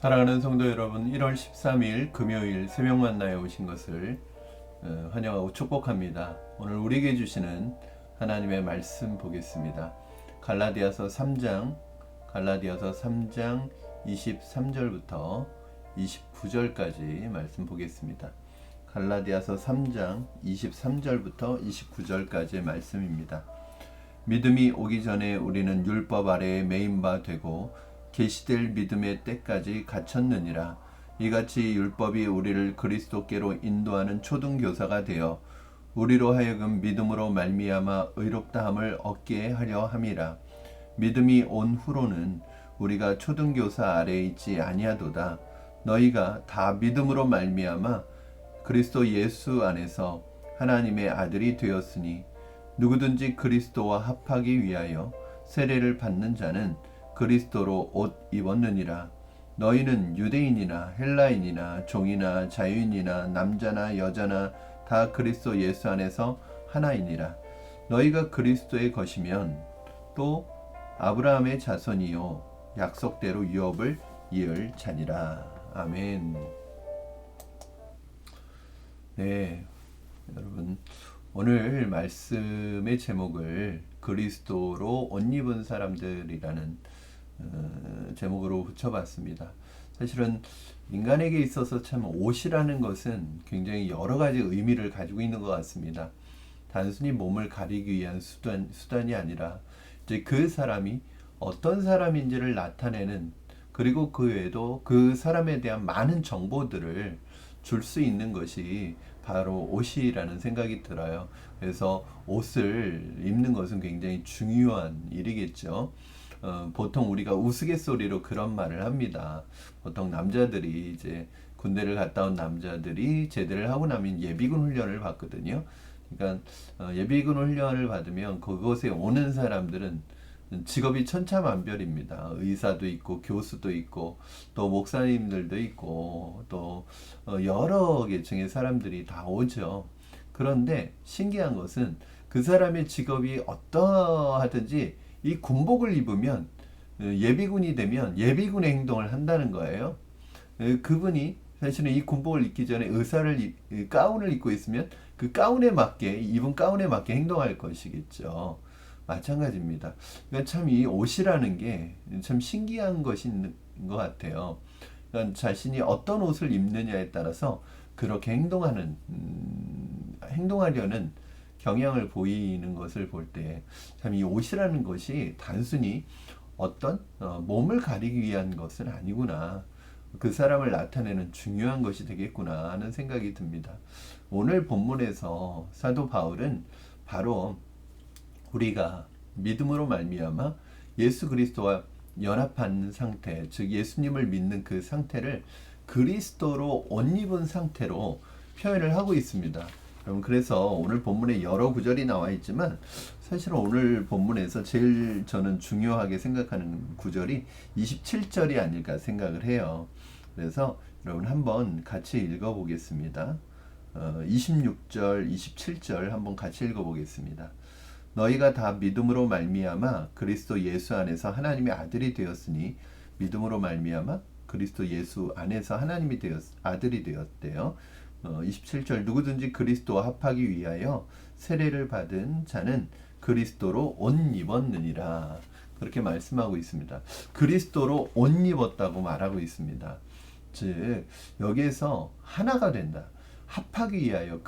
사랑하는 성도 여러분, 1월 13일 금요일 새벽 만나에 오신 것을 환영하고 축복합니다. 오늘 우리에게 주시는 하나님의 말씀 보겠습니다. 갈라디아서 3장 23절부터 29절까지 말씀 보겠습니다. 갈라디아서 3장 23절부터 29절까지의 말씀입니다. 믿음이 오기 전에 우리는 율법 아래에 매인 바 되고 계시될 믿음의 때까지 갇혔느니라. 이같이 율법이 우리를 그리스도께로 인도하는 초등교사가 되어 우리로 하여금 믿음으로 말미암아 의롭다함을 얻게 하려 함이라. 믿음이 온 후로는 우리가 초등교사 아래에 있지 아니하도다. 너희가 다 믿음으로 말미암아 그리스도 예수 안에서 하나님의 아들이 되었으니 누구든지 그리스도와 합하기 위하여 세례를 받는 자는 그리스도로 옷 입었느니라. 너희는 유대인이나 헬라인이나 종이나 자유인이나 남자나 여자나 다 그리스도 예수 안에서 하나이니라. 너희가 그리스도의 것이면 또 아브라함의 자손이요 약속대로 유업을 이을 자니라. 아멘. 네, 여러분, 오늘 말씀의 제목을 그리스도로 옷 입은 사람들이라는 제목으로 붙여봤습니다. 사실은 인간에게 있어서 참 옷이라는 것은 굉장히 여러 가지 의미를 가지고 있는 것 같습니다. 단순히 몸을 가리기 위한 수단이 아니라 이제 그 사람이 어떤 사람인지를 나타내는, 그리고 그 외에도 그 사람에 대한 많은 정보들을 줄 수 있는 것이 바로 옷이라는 생각이 들어요. 그래서 옷을 입는 것은 굉장히 중요한 일이겠죠. 보통 우리가 우스갯소리로 그런 말을 합니다. 보통 남자들이 이제 군대를 갔다 온 남자들이 제대를 하고 나면 예비군 훈련을 받거든요. 그러니까 예비군 훈련을 받으면 그곳에 오는 사람들은 직업이 천차만별입니다. 의사도 있고 교수도 있고 또 목사님들도 있고 또 여러 계층의 사람들이 다 오죠. 그런데 신기한 것은 그 사람의 직업이 어떠하든지 이 군복을 입으면 예비군이 되면 예비군의 행동을 한다는 거예요. 그분이 사실은 이 군복을 입기 전에 가운을 입고 있으면 그 가운에 맞게, 입은 가운에 맞게 행동할 것이겠죠. 마찬가지입니다. 그러니까 참 이 옷이라는 게 참 신기한 것인 것 같아요. 그러니까 자신이 어떤 옷을 입느냐에 따라서 그렇게 행동하려는 경향을 보이는 것을 볼 때 참 이 옷이라는 것이 단순히 어떤 몸을 가리기 위한 것은 아니구나. 그 사람을 나타내는 중요한 것이 되겠구나 하는 생각이 듭니다. 오늘 본문에서 사도 바울은 바로 우리가 믿음으로 말미암아 예수 그리스도와 연합한 상태, 즉 예수님을 믿는 그 상태를 그리스도로 옷 입은 상태로 표현을 하고 있습니다. 여러분, 그래서 오늘 본문에 여러 구절이 나와 있지만 사실 오늘 본문에서 제일 저는 중요하게 생각하는 구절이 27절이 아닐까 생각을 해요. 그래서 여러분 한번 같이 읽어보겠습니다. 26절, 27절 한번 같이 읽어보겠습니다. 너희가 다 믿음으로 말미암아 그리스도 예수 안에서 하나님의 아들이 되었으니, 믿음으로 말미암아 그리스도 예수 안에서 하나님이 아들이 되었대요. 27절, 누구든지 그리스도와 합하기 위하여 세례를 받은 자는 그리스도로 옷 입었느니라. 그렇게 말씀하고 있습니다. 그리스도로 옷 입었다고 말하고 있습니다. 즉 여기에서 하나가 된다, 합하기 위하여.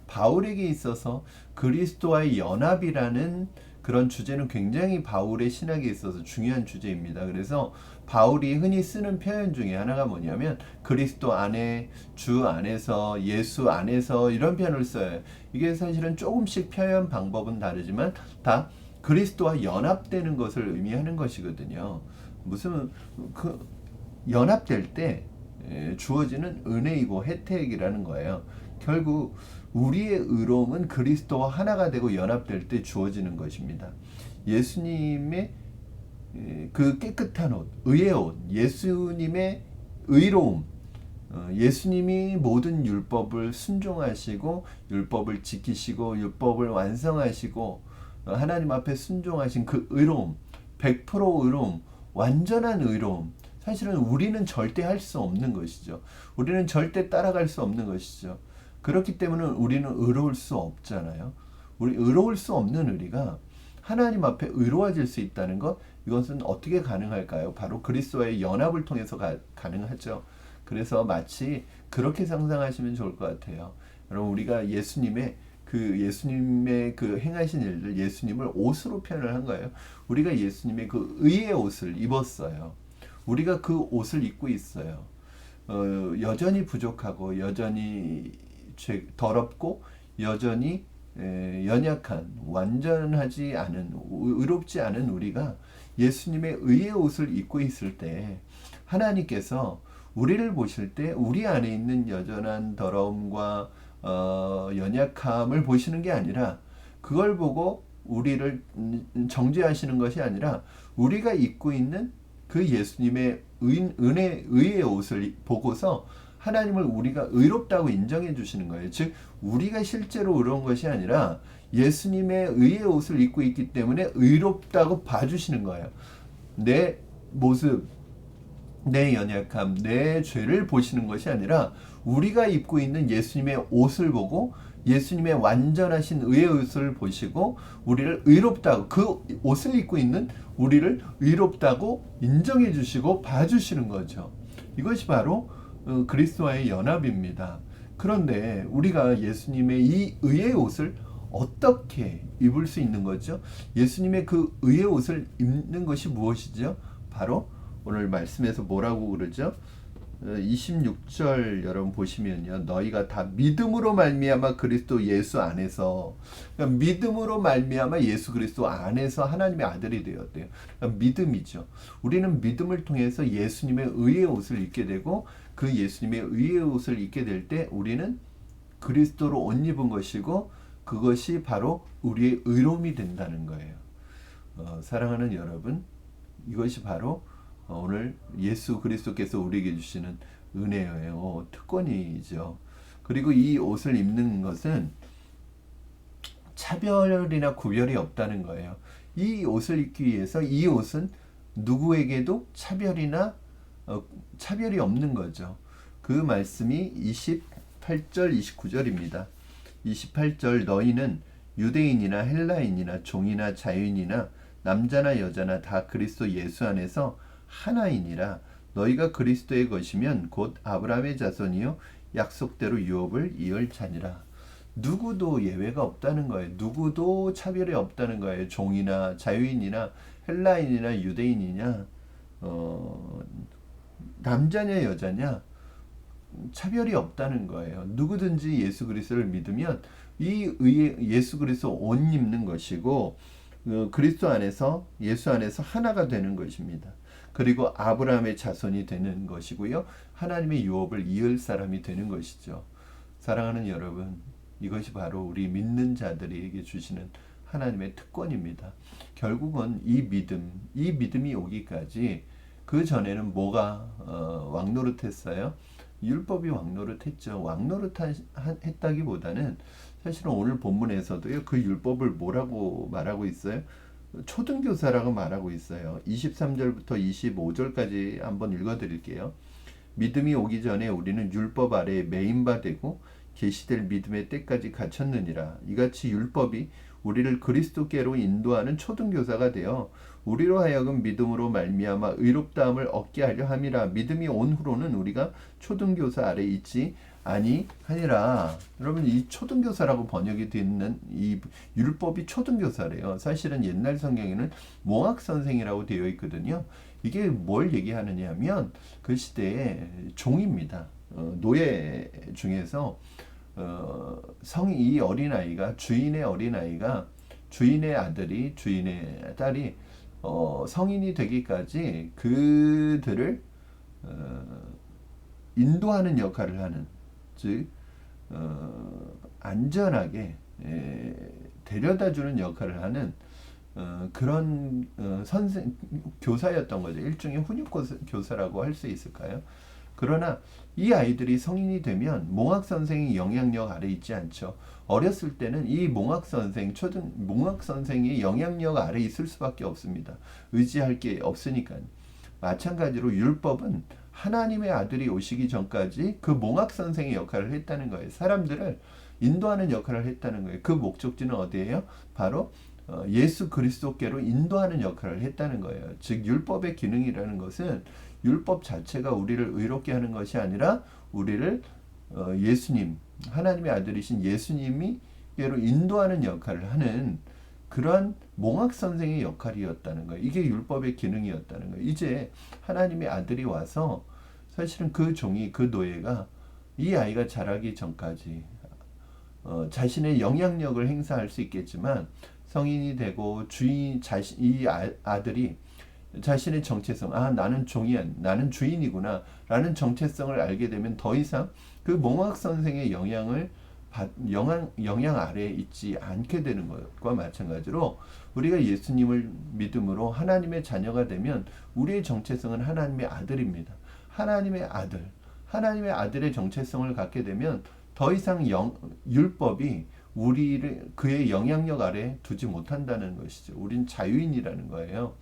바울에게 있어서 그리스도와의 연합이라는 그런 주제는 굉장히 바울의 신학에 있어서 중요한 주제입니다. 그래서 바울이 흔히 쓰는 표현 중에 하나가 뭐냐면 그리스도 안에, 주 안에서, 예수 안에서, 이런 표현을 써요. 이게 사실은 조금씩 표현 방법은 다르지만 다 그리스도와 연합되는 것을 의미하는 것이거든요. 무슨 연합될 때 주어지는 은혜이고 혜택이라는 거예요. 결국 우리의 의로움은 그리스도와 하나가 되고 연합될 때 주어지는 것입니다. 예수님의 그 깨끗한 옷, 의의 옷, 예수님의 의로움, 예수님이 모든 율법을 순종하시고 율법을 지키시고 율법을 완성하시고 하나님 앞에 순종하신 그 의로움, 100% 의로움, 완전한 의로움, 사실은 우리는 절대 할 수 없는 것이죠. 우리는 절대 따라갈 수 없는 것이죠. 그렇기 때문에 우리는 의로울 수 없잖아요. 우리 의로울 수 없는 우리가 하나님 앞에 의로워질 수 있다는 것, 이것은 어떻게 가능할까요? 바로 그리스도와의 연합을 통해서 가능하죠. 그래서 마치 그렇게 상상하시면 좋을 것 같아요. 여러분, 우리가 예수님의 그 행하신 일들, 예수님을 옷으로 표현을 한 거예요. 우리가 예수님의 그 의의 옷을 입었어요. 우리가 그 옷을 입고 있어요. 여전히 부족하고 여전히 더럽고 여전히 연약한, 완전하지 않은, 의롭지 않은 우리가 예수님의 의의 옷을 입고 있을 때 하나님께서 우리를 보실 때 우리 안에 있는 여전한 더러움과 연약함을 보시는 게 아니라, 그걸 보고 우리를 정죄하시는 것이 아니라 우리가 입고 있는 그 예수님의 의의 옷을 보고서 하나님을 우리가 의롭다고 인정해 주시는 거예요. 즉 우리가 실제로 의로운 것이 아니라 예수님의 의의 옷을 입고 있기 때문에 의롭다고 봐주시는 거예요. 내 모습, 내 연약함, 내 죄를 보시는 것이 아니라 우리가 입고 있는 예수님의 옷을 보고 예수님의 완전하신 의의 옷을 보시고 우리를 의롭다고, 그 옷을 입고 있는 우리를 의롭다고 인정해 주시고 봐주시는 거죠. 이것이 바로 그리스도와의 연합입니다. 그런데 우리가 예수님의 이 의의 옷을 어떻게 입을 수 있는 거죠? 예수님의 그 의의 옷을 입는 것이 무엇이죠? 바로 오늘 말씀에서 뭐라고 그러죠? 26절 여러분 보시면요, 너희가 다 믿음으로 말미암아 그리스도 예수 안에서, 그러니까 믿음으로 말미암아 예수 그리스도 안에서 하나님의 아들이 되었대요. 그러니까 믿음이죠. 우리는 믿음을 통해서 예수님의 의의 옷을 입게 되고, 그 예수님의 의의 옷을 입게 될 때 우리는 그리스도로 옷 입은 것이고, 그것이 바로 우리의 의로움이 된다는 거예요. 사랑하는 여러분, 이것이 바로 오늘 예수 그리스도께서 우리에게 주시는 은혜예요. 특권이죠. 그리고 이 옷을 입는 것은 차별이나 구별이 없다는 거예요. 이 옷을 입기 위해서 이 옷은 누구에게도 차별이 없는 거죠. 그 말씀이 28절 29절입니다. 28절 너희는 유대인이나 헬라인이나 종이나 자유인이나 남자나 여자나 다 그리스도 예수 안에서 하나이니라. 너희가 그리스도의 것이면 곧 아브라함의 자손이요 약속대로 유업을 이을 자니라. 누구도 예외가 없다는 거예요. 누구도 차별이 없다는 거예요. 종이나 자유인이나 헬라인이나 유대인이냐, 남자냐 여자냐, 차별이 없다는 거예요. 누구든지 예수 그리스도를 믿으면 이 예수 그리스도 옷 입는 것이고, 그리스도 안에서, 예수 안에서 하나가 되는 것입니다. 그리고 아브라함의 자손이 되는 것이고요, 하나님의 유업을 이을 사람이 되는 것이죠. 사랑하는 여러분, 이것이 바로 우리 믿는 자들에게 주시는 하나님의 특권입니다. 결국은 이 믿음이 오기까지, 그 전에는 뭐가 왕노릇했어요? 율법이 왕노릇했죠. 왕노릇했다기보다는 사실은 오늘 본문에서도요, 그 율법을 뭐라고 말하고 있어요? 초등교사라고 말하고 있어요. 23절부터 25절까지 한번 읽어드릴게요. 믿음이 오기 전에 우리는 율법 아래에 매인 바 되고 계시될 믿음의 때까지 갇혔느니라. 이같이 율법이 우리를 그리스도께로 인도하는 초등교사가 되어 우리로 하여금 믿음으로 말미암아 의롭다함을 얻게 하려 함이라. 믿음이 온 후로는 우리가 초등교사 아래 있지 아니하니라. 여러분, 이 초등교사라고 번역이 되는 이 율법이 초등교사래요. 사실은 옛날 성경에는 몽학선생이라고 되어 있거든요. 이게 뭘 얘기하느냐 하면 그 시대의 종입니다. 노예 중에서 이 어린아이가, 주인의 어린아이가, 주인의 아들이, 주인의 딸이 성인이 되기까지 그들을 인도하는 역할을 하는, 즉 안전하게 데려다주는 역할을 하는 그런 교사였던 거죠. 일종의 훈육교사라고 할 수 있을까요? 그러나 이 아이들이 성인이 되면 몽학선생의 영향력 아래 있지 않죠. 어렸을 때는 이 몽학선생의 영향력 아래 있을 수밖에 없습니다. 의지할 게 없으니까요. 마찬가지로 율법은 하나님의 아들이 오시기 전까지 그 몽학 선생의 역할을 했다는 거예요. 사람들을 인도하는 역할을 했다는 거예요. 그 목적지는 어디예요? 바로 예수 그리스도께로 인도하는 역할을 했다는 거예요. 즉 율법의 기능이라는 것은 율법 자체가 우리를 의롭게 하는 것이 아니라 우리를 예수님, 하나님의 아들이신 예수님이 께로 인도하는 역할을 하는 그러한 몽학 선생의 역할이었다는 거예요. 이게 율법의 기능이었다는 거예요. 이제 하나님의 아들이 와서 사실은 그 종이, 그 노예가 이 아이가 자라기 전까지 자신의 영향력을 행사할 수 있겠지만 성인이 되고 이 아들이 자신의 정체성, 나는 종이야, 나는 주인이구나 라는 정체성을 알게 되면 더 이상 그 몽학 선생의 영향 아래에 있지 않게 되는 것과 마찬가지로 우리가 예수님을 믿음으로 하나님의 자녀가 되면 우리의 정체성은 하나님의 아들입니다. 하나님의 아들의 정체성을 갖게 되면 더 이상 율법이 우리를 그의 영향력 아래 두지 못한다는 것이죠. 우린 자유인이라는 거예요.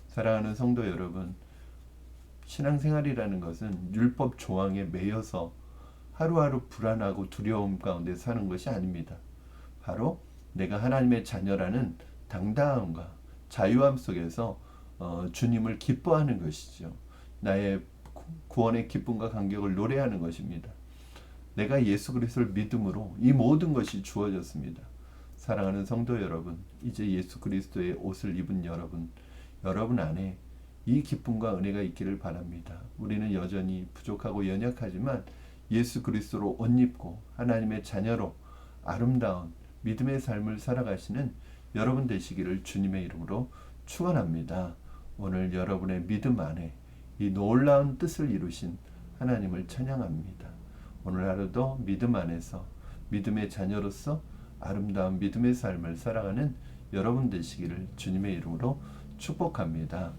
사랑하는 성도 여러분, 신앙생활이라는 것은 율법 조항에 매여서 하루하루 불안하고 두려움 가운데 사는 것이 아닙니다. 바로 내가 하나님의 자녀라는 당당함과 자유함 속에서 주님을 기뻐하는 것이죠. 나의 구원의 기쁨과 감격을 노래하는 것입니다. 내가 예수 그리스도를 믿음으로 이 모든 것이 주어졌습니다. 사랑하는 성도 여러분, 이제 예수 그리스도의 옷을 입은 여러분 안에 이 기쁨과 은혜가 있기를 바랍니다. 우리는 여전히 부족하고 연약하지만 예수 그리스도로 옷 입고 하나님의 자녀로 아름다운 믿음의 삶을 살아가시는 여러분 되시기를 주님의 이름으로 축원합니다. 오늘 여러분의 믿음 안에 이 놀라운 뜻을 이루신 하나님을 찬양합니다. 오늘 하루도 믿음 안에서 믿음의 자녀로서 아름다운 믿음의 삶을 살아가는 여러분 되시기를 주님의 이름으로 축복합니다.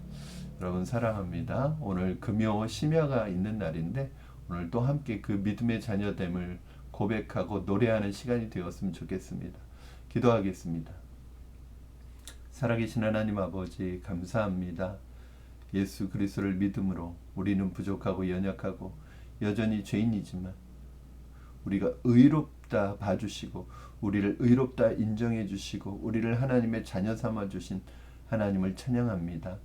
여러분 사랑합니다. 오늘 금요 심야가 있는 날인데 오늘 또 함께 그 믿음의 자녀됨을 고백하고 노래하는 시간이 되었으면 좋겠습니다. 기도하겠습니다. 살아계신 하나님 아버지 감사합니다. 예수 그리스도를 믿음으로 우리는 부족하고 연약하고 여전히 죄인이지만 우리가 의롭다 봐주시고 우리를 의롭다 인정해 주시고 우리를 하나님의 자녀 삼아 주신 하나님을 찬양합니다.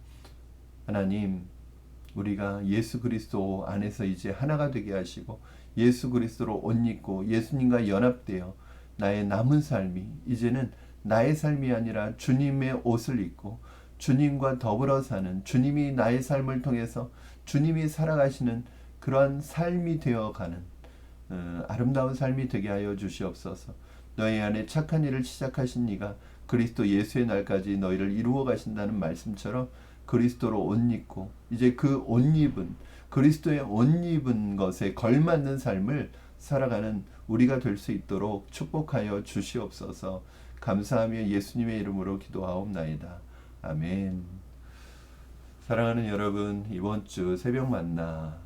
하나님, 우리가 예수 그리스도 안에서 이제 하나가 되게 하시고 예수 그리스도로 옷 입고 예수님과 연합되어 나의 남은 삶이 이제는 나의 삶이 아니라 주님의 옷을 입고 주님과 더불어 사는, 주님이 나의 삶을 통해서 주님이 살아가시는 그러한 삶이 되어가는 아름다운 삶이 되게 하여 주시옵소서. 너희 안에 착한 일을 시작하신 이가 그리스도 예수의 날까지 너희를 이루어 가신다는 말씀처럼 그리스도로 옷 입고 이제 그 옷 입은 그리스도의 옷 입은 것에 걸맞는 삶을 살아가는 우리가 될 수 있도록 축복하여 주시옵소서. 감사하며 예수님의 이름으로 기도하옵나이다. 아멘. 사랑하는 여러분, 이번 주 새벽 만나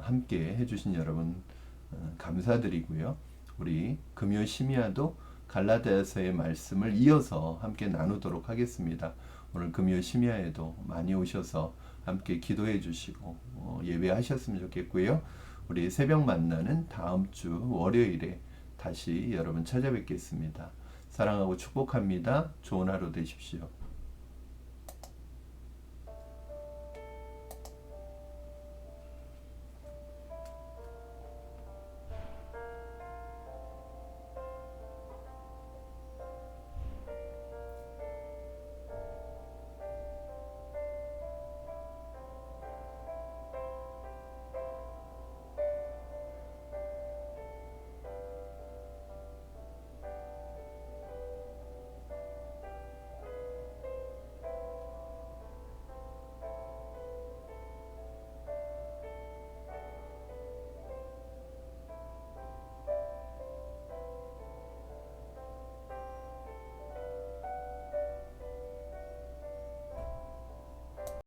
함께 해주신 여러분 감사드리고요. 우리 금요 심야도 갈라디아서의 말씀을 이어서 함께 나누도록 하겠습니다. 오늘 금요 심야에도 많이 오셔서 함께 기도해 주시고 예배하셨으면 좋겠고요. 우리 새벽 만나는 다음 주 월요일에 다시 여러분 찾아뵙겠습니다. 사랑하고 축복합니다. 좋은 하루 되십시오.